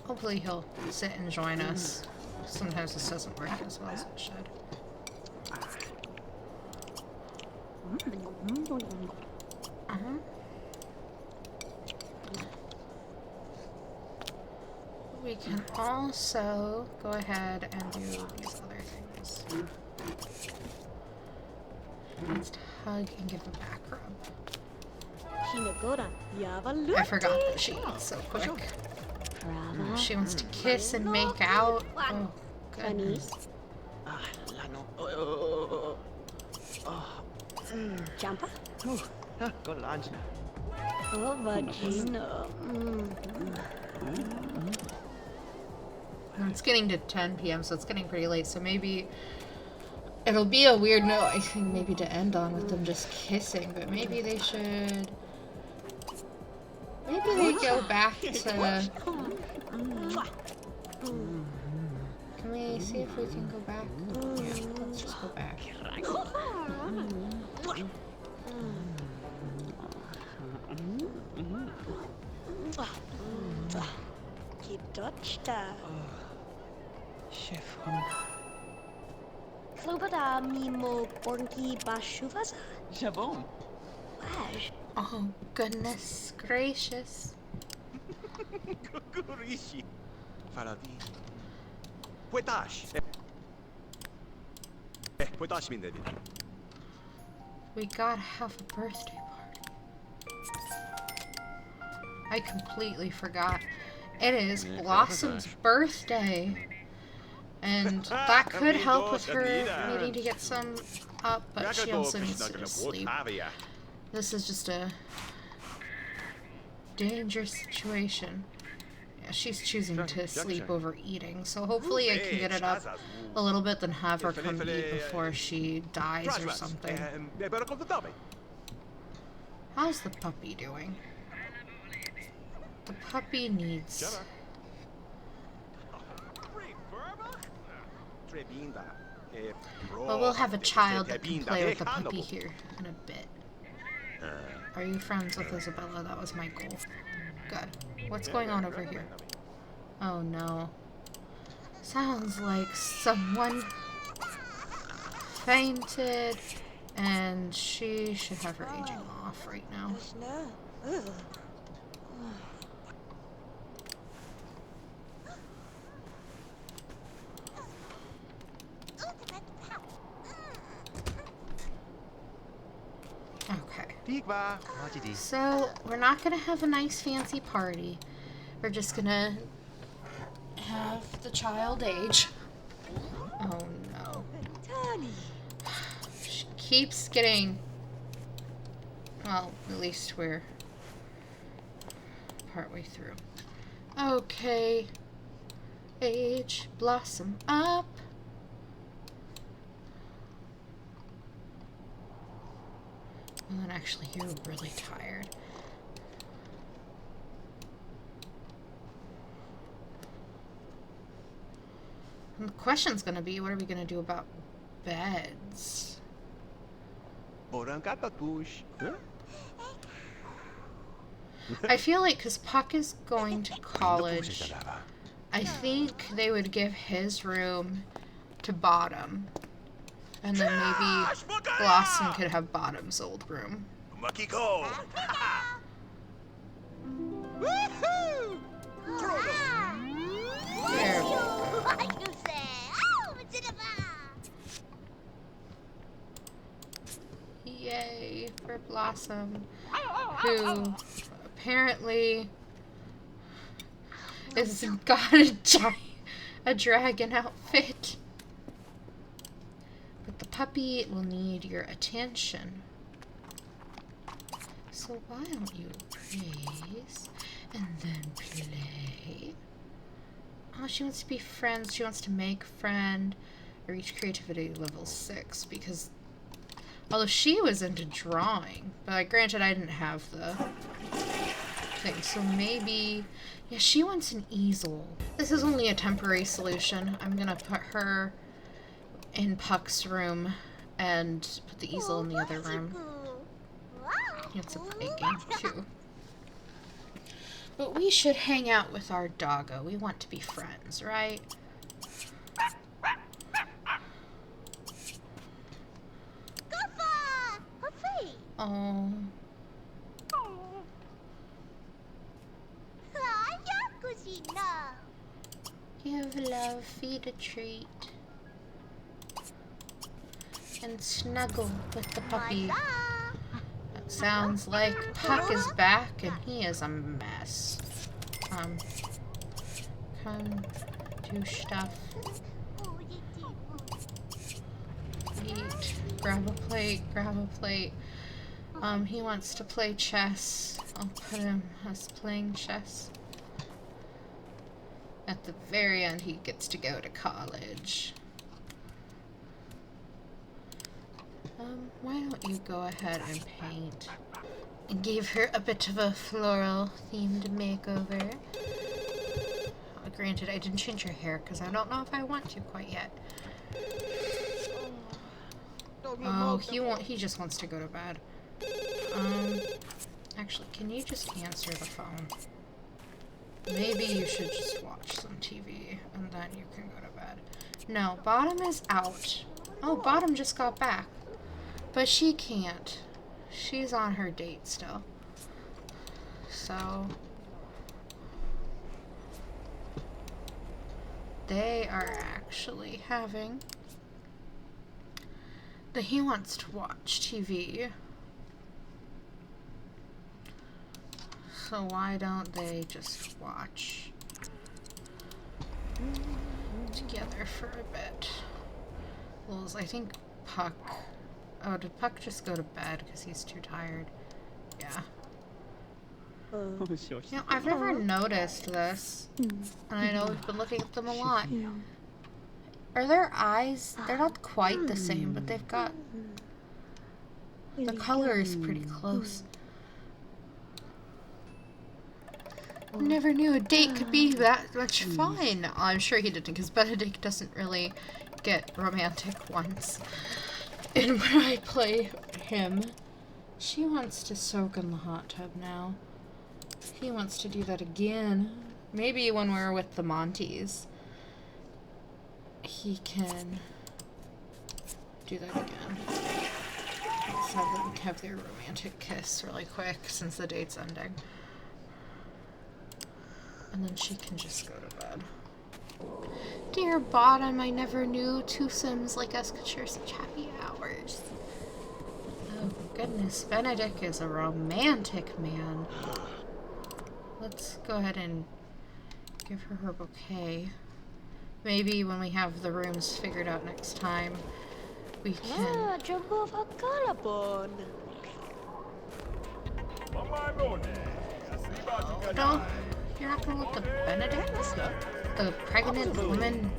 Hopefully he'll sit and join us. Sometimes this doesn't work as well as it should. We can also go ahead and do these other things. Let's hug and give a back rub. I forgot that she eats so quick. She wants to kiss and make out. Oh, goodness.
Jumper? Oh, vagina.
It's getting to 10 p.m., so it's getting pretty late, so maybe it'll be a weird note, I think, maybe to end on with them just kissing, but maybe they should... Maybe they go back to... Can we see if we can go back? Yeah, let's just go back.
Klobada mimo bornki bashuvaza?
Jabon.
Oh, goodness gracious.
Gurishi. Faradi. Puetash. Puetash min dedi.
We gotta have a birthday party. I completely forgot. It is Blossom's birthday. And that could help with her needing to get some up, but she also needs to just sleep. This is just a dangerous situation. Yeah, she's choosing to sleep over eating, so hopefully I can get it up a little bit, then have her come eat before she dies or something. How's the puppy doing? The puppy needs Well, we'll have a child that can play with the puppy here in a bit. Are you friends with Isabella? That was my goal. Good. What's going on over here? Oh no. Sounds like someone fainted, and she should have her aging off right now. Okay. So, we're not gonna have a nice fancy party. We're just gonna have the child age. Oh no. She keeps getting... Well, at least we're partway through. Okay. Age, blossom up. And then actually you're really tired. And the question's gonna be, what are we gonna do about beds? I feel like because Puck is going to college, I think they would give his room to Bottom. And then maybe Blossom could have Bottom's old room. There we go. Yay for Blossom, who apparently is got a dragon outfit. But the puppy will need your attention. So why don't you praise and then play? Oh, she wants to be friends. She wants to make friend or reach creativity level 6 because although she was into drawing, but granted I didn't have the thing, so maybe yeah, she wants an easel. This is only a temporary solution. I'm gonna put her in Puck's room and put the easel in the other room. It's a big game too. But we should hang out with our doggo. We want to be friends, right? Oh. Give love, feed a treat. And snuggle with the puppy. That sounds like Puck is back and he is a mess. Come do stuff. Eat. Grab a plate, grab a plate. He wants to play chess. I'll put him as playing chess. At the very end, he gets to go to college. Why don't you go ahead and paint? I gave her a bit of a floral-themed makeover. Granted, I didn't change her hair because I don't know if I want to quite yet. Oh, he just wants to go to bed. Actually, can you just answer the phone? Maybe you should just watch some TV, and then you can go to bed. No, Bottom is out. Oh, Bottom just got back. But she can't. She's on her date still. So... they are actually having... he wants to watch TV. So why don't they just watch together for a bit? Well, I think Puck... oh, did Puck just go to bed because he's too tired? Yeah. You know, I've never noticed this, and I know we've been looking at them a lot. Are their eyes... they're not quite the same, but they've got... the color is pretty close. Never knew a date could be that much fun. I'm sure he didn't, because Benedict doesn't really get romantic once. And when I play him, she wants to soak in the hot tub now. He wants to do that again. Maybe when we're with the Monties, he can do that again. Let's have them have their romantic kiss really quick since the date's ending. And then she can just go to bed. Dear bottom, I never knew two Sims like us could share such happy hours. Oh goodness, Benedict is a romantic man. Let's go ahead and give her her bouquet. Maybe when we have the rooms figured out next time, we can...
Jumbo Vakalabon.
No, you're not gonna let the Benedict, the pregnant woman,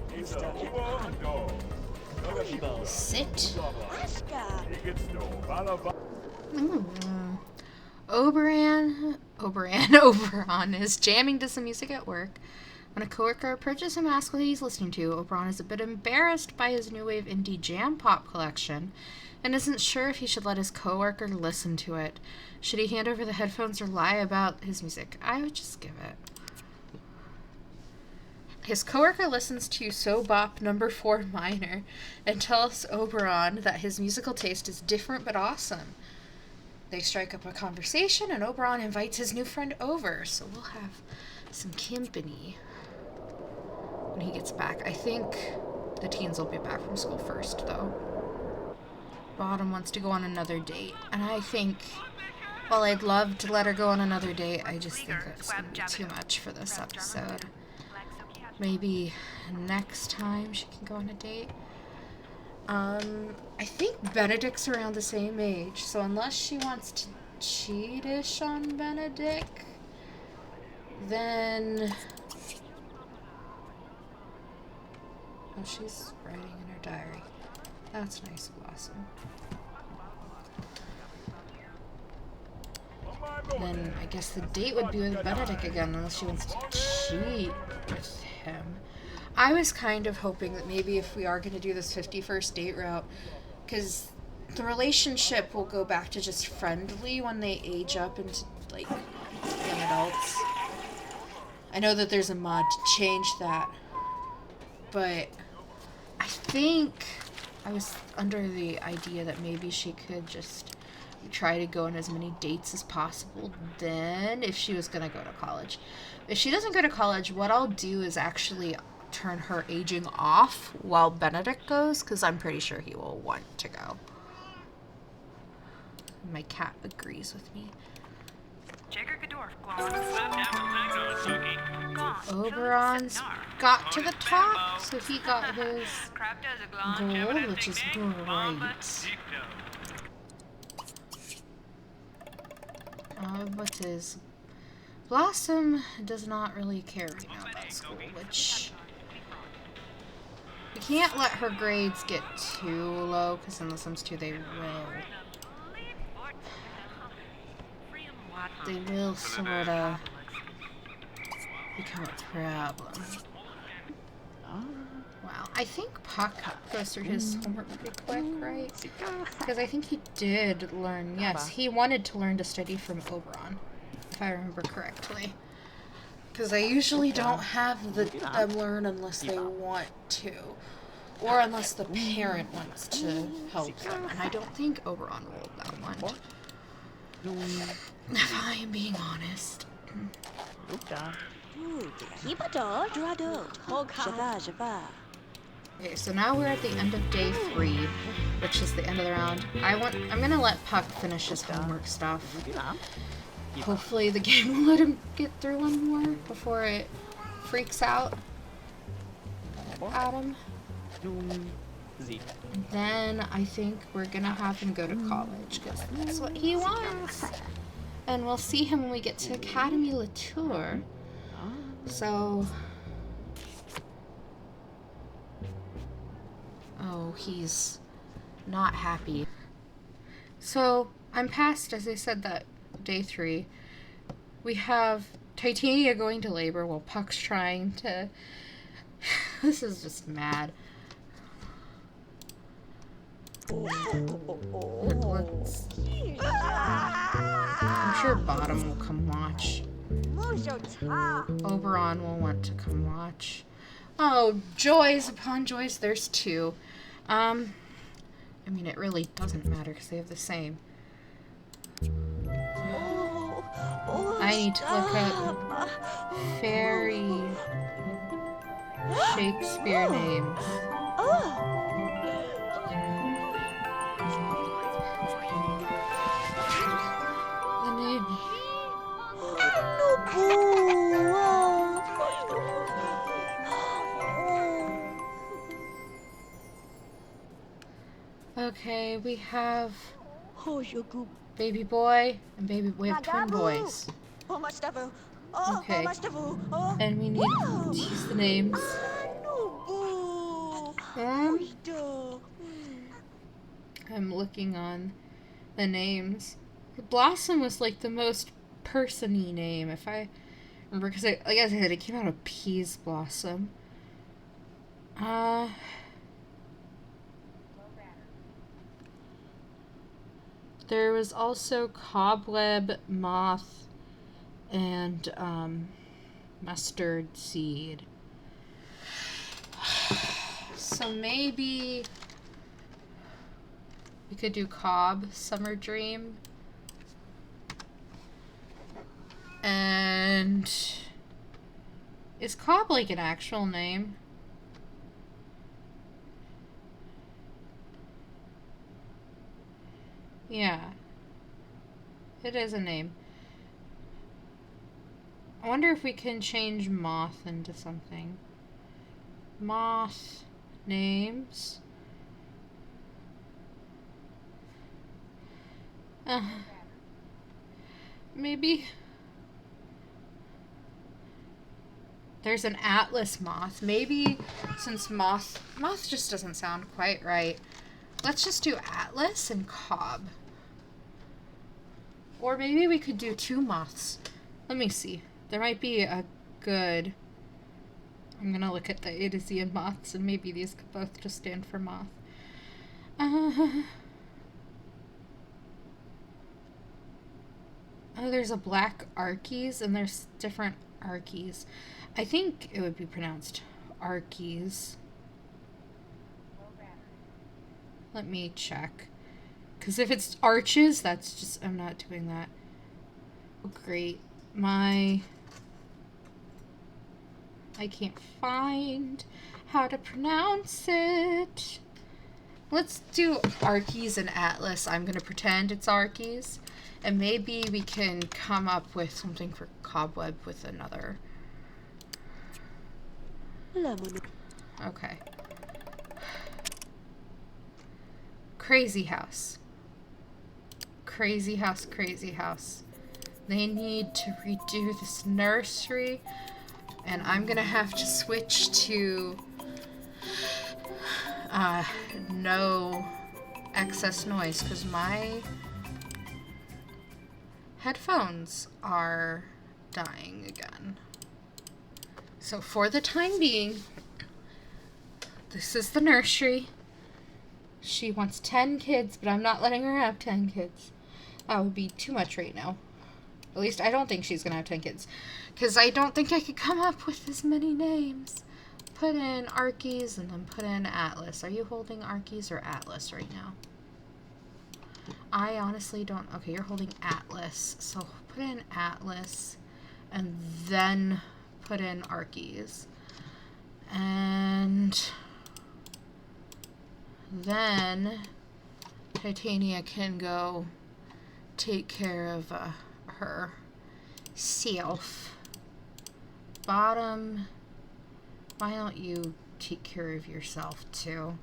sit? Oberon is jamming to some music at work. When a coworker approaches him, asks what he's listening to, Oberon is a bit embarrassed by his new wave indie jam pop collection and isn't sure if he should let his coworker listen to it. Should he hand over the headphones or lie about his music? I would just give it. His coworker listens to So Bop No. 4 Minor and tells Oberon that his musical taste is different but awesome. They strike up a conversation and Oberon invites his new friend over, so we'll have some company when he gets back. I think the teens will be back from school first, though. Bottom wants to go on another date, and I think, while I'd love to let her go on another date, I just think that's going to be too much for this episode. Maybe next time she can go on a date. I think Benedict's around the same age, so unless she wants to cheat-ish on Benedict, then... Oh, she's writing in her diary. That's nice, Blossom. Then I guess the date would be with Benedict again, unless she wants to cheat with him. I was kind of hoping that maybe if we are going to do this 51st date route, because the relationship will go back to just friendly when they age up into, like, young adults. I know that there's a mod to change that, but I think I was under the idea that maybe she could just try to go on as many dates as possible then, if she was going to go to college. If she doesn't go to college, what I'll do is actually turn her aging off while Benedict goes, because I'm pretty sure he will want to go. My cat agrees with me. Oberon's got to the top, so he got his goal, which is great. What is... Blossom does not really care right now about school, which... We can't let her grades get too low, because in The Sims 2 they will sort of become a problem. Wow, I think Puck goes through his homework pretty quick, right? Because I think he did learn, yes, he wanted to learn to study from Oberon, if I remember correctly. Because I usually don't have them learn unless they want to. Or unless the parent wants to help them. And I don't think Oberon rolled that one. If I am being honest. Okay, so now we're at the end of day 3, which is the end of the round. I'm gonna let Puck finish his homework stuff. Hopefully the game will let him get through one more before it freaks out at him. And then I think we're gonna have him go to college, because that's what he wants. And we'll see him when we get to Academy Latour. So... Oh, he's not happy. So, I'm past, as I said, that day 3. We have Titania going to labor while Puck's trying to... This is just mad. Let's... I'm sure Bottom will come watch. Oberon will want to come watch. Oh, joys upon joys. There's two. I mean, it really doesn't matter because they have the same. I need to look up fairy Shakespeare names. The name. Okay, we have baby boy and baby. We have twin boys. Okay, and we need to use the names. I'm looking on the names. Blossom was like the most person-y name, if I remember, because like I said, it came out of Peas Blossom. There was also Cobweb, Moth, and Mustard Seed. So maybe we could do Cobb, Summerdream. And is Cobb like an actual name? Yeah. It is a name. I wonder if we can change Moth into something. Moth names. Maybe there's an Atlas Moth. Maybe since Moth just doesn't sound quite right. Let's just do Atlas and Cobb. Or maybe we could do two moths. Let me see. There might be a good... I'm going to look at the A to Z and moths, and maybe these could both just stand for moth. Oh, there's a black Archies, and there's different Archies. I think it would be pronounced Archies. Let me check. Because if it's arches, that's just... I'm not doing that. Oh, great. I can't find how to pronounce it. Let's do Archies and Atlas. I'm going to pretend it's Archies. And maybe we can come up with something for Cobweb with another. Okay. Crazy house. Crazy house, crazy house. They need to redo this nursery. And I'm gonna have to switch to no excess noise because my headphones are dying again. So for the time being, this is the nursery. She wants 10 kids, but I'm not letting her have 10 kids. That would be too much right now. At least I don't think she's going to have 10 kids. Because I don't think I could come up with as many names. Put in Archies and then put in Atlas. Are you holding Archies or Atlas right now? I honestly don't... Okay, you're holding Atlas. So put in Atlas and then put in Archies. And then Titania can go take care of her self. Bottom, why don't you take care of yourself too?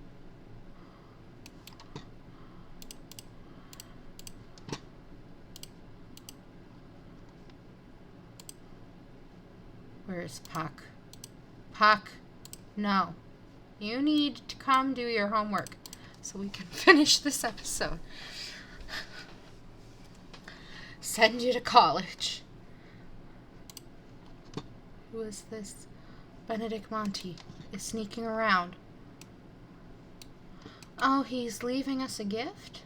Where is Puck? Puck, no. You need to come do your homework so we can finish this episode. Send you to college. Who is this? Benedict Monty is sneaking around. Oh, he's leaving us a gift?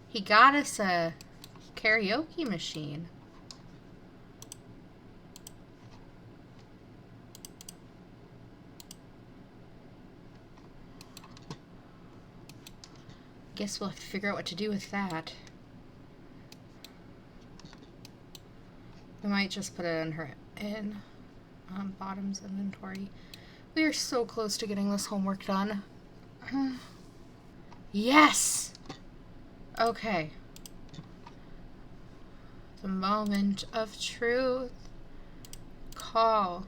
He got us a karaoke machine. Guess we'll have to figure out what to do with that. We might just put it in her bottoms inventory. We are so close to getting this homework done. Yes! Okay. The moment of truth. Call.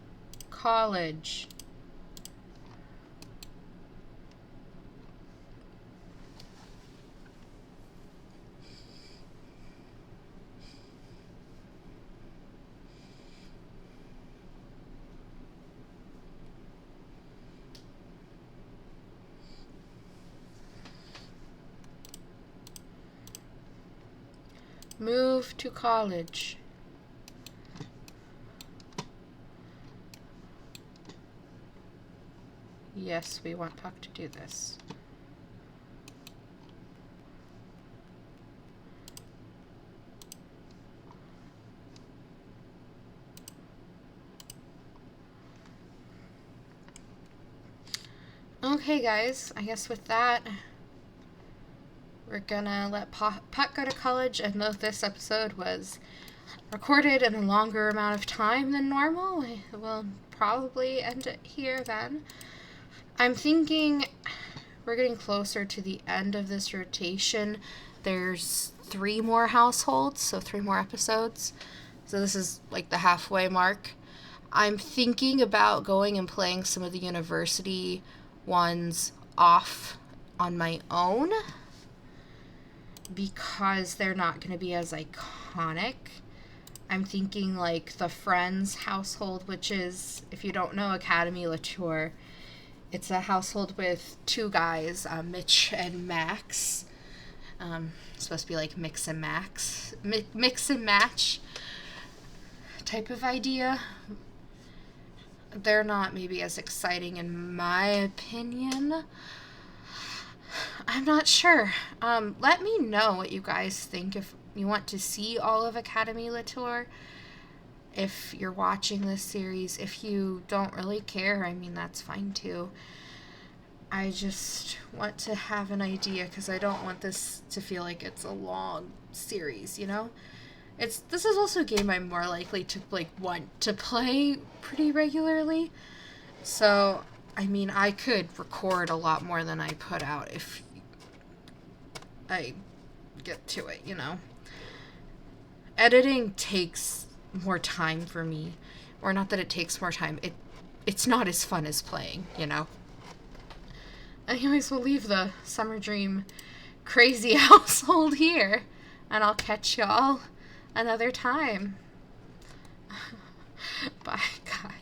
College. Move to college. Yes, we want Puck to do this. Okay, guys, I guess with that, we're gonna let Puck go to college, and though this episode was recorded in a longer amount of time than normal, we'll probably end it here then. I'm thinking we're getting closer to the end of this rotation. There's 3 more households, so 3 more episodes. So this is like the halfway mark. I'm thinking about going and playing some of the university ones off on my own, because they're not going to be as iconic. I'm thinking like the Friends household, which is, if you don't know Academy Latour, it's a household with 2 guys, Mitch and Max. It's supposed to be like mix and match type of idea. They're not maybe as exciting in my opinion. I'm not sure. Let me know what you guys think, if you want to see all of Academy Latour, if you're watching this series. If you don't really care, I mean, that's fine too. I just want to have an idea, because I don't want this to feel like it's a long series, you know? This is also a game I'm more likely to want to play pretty regularly. So, I mean, I could record a lot more than I put out if I get to it, you know? Editing takes more time for me. Or not that it takes more time. It's not as fun as playing, you know? Anyways, we'll leave the Summerdream crazy household here. And I'll catch y'all another time. Bye, guys.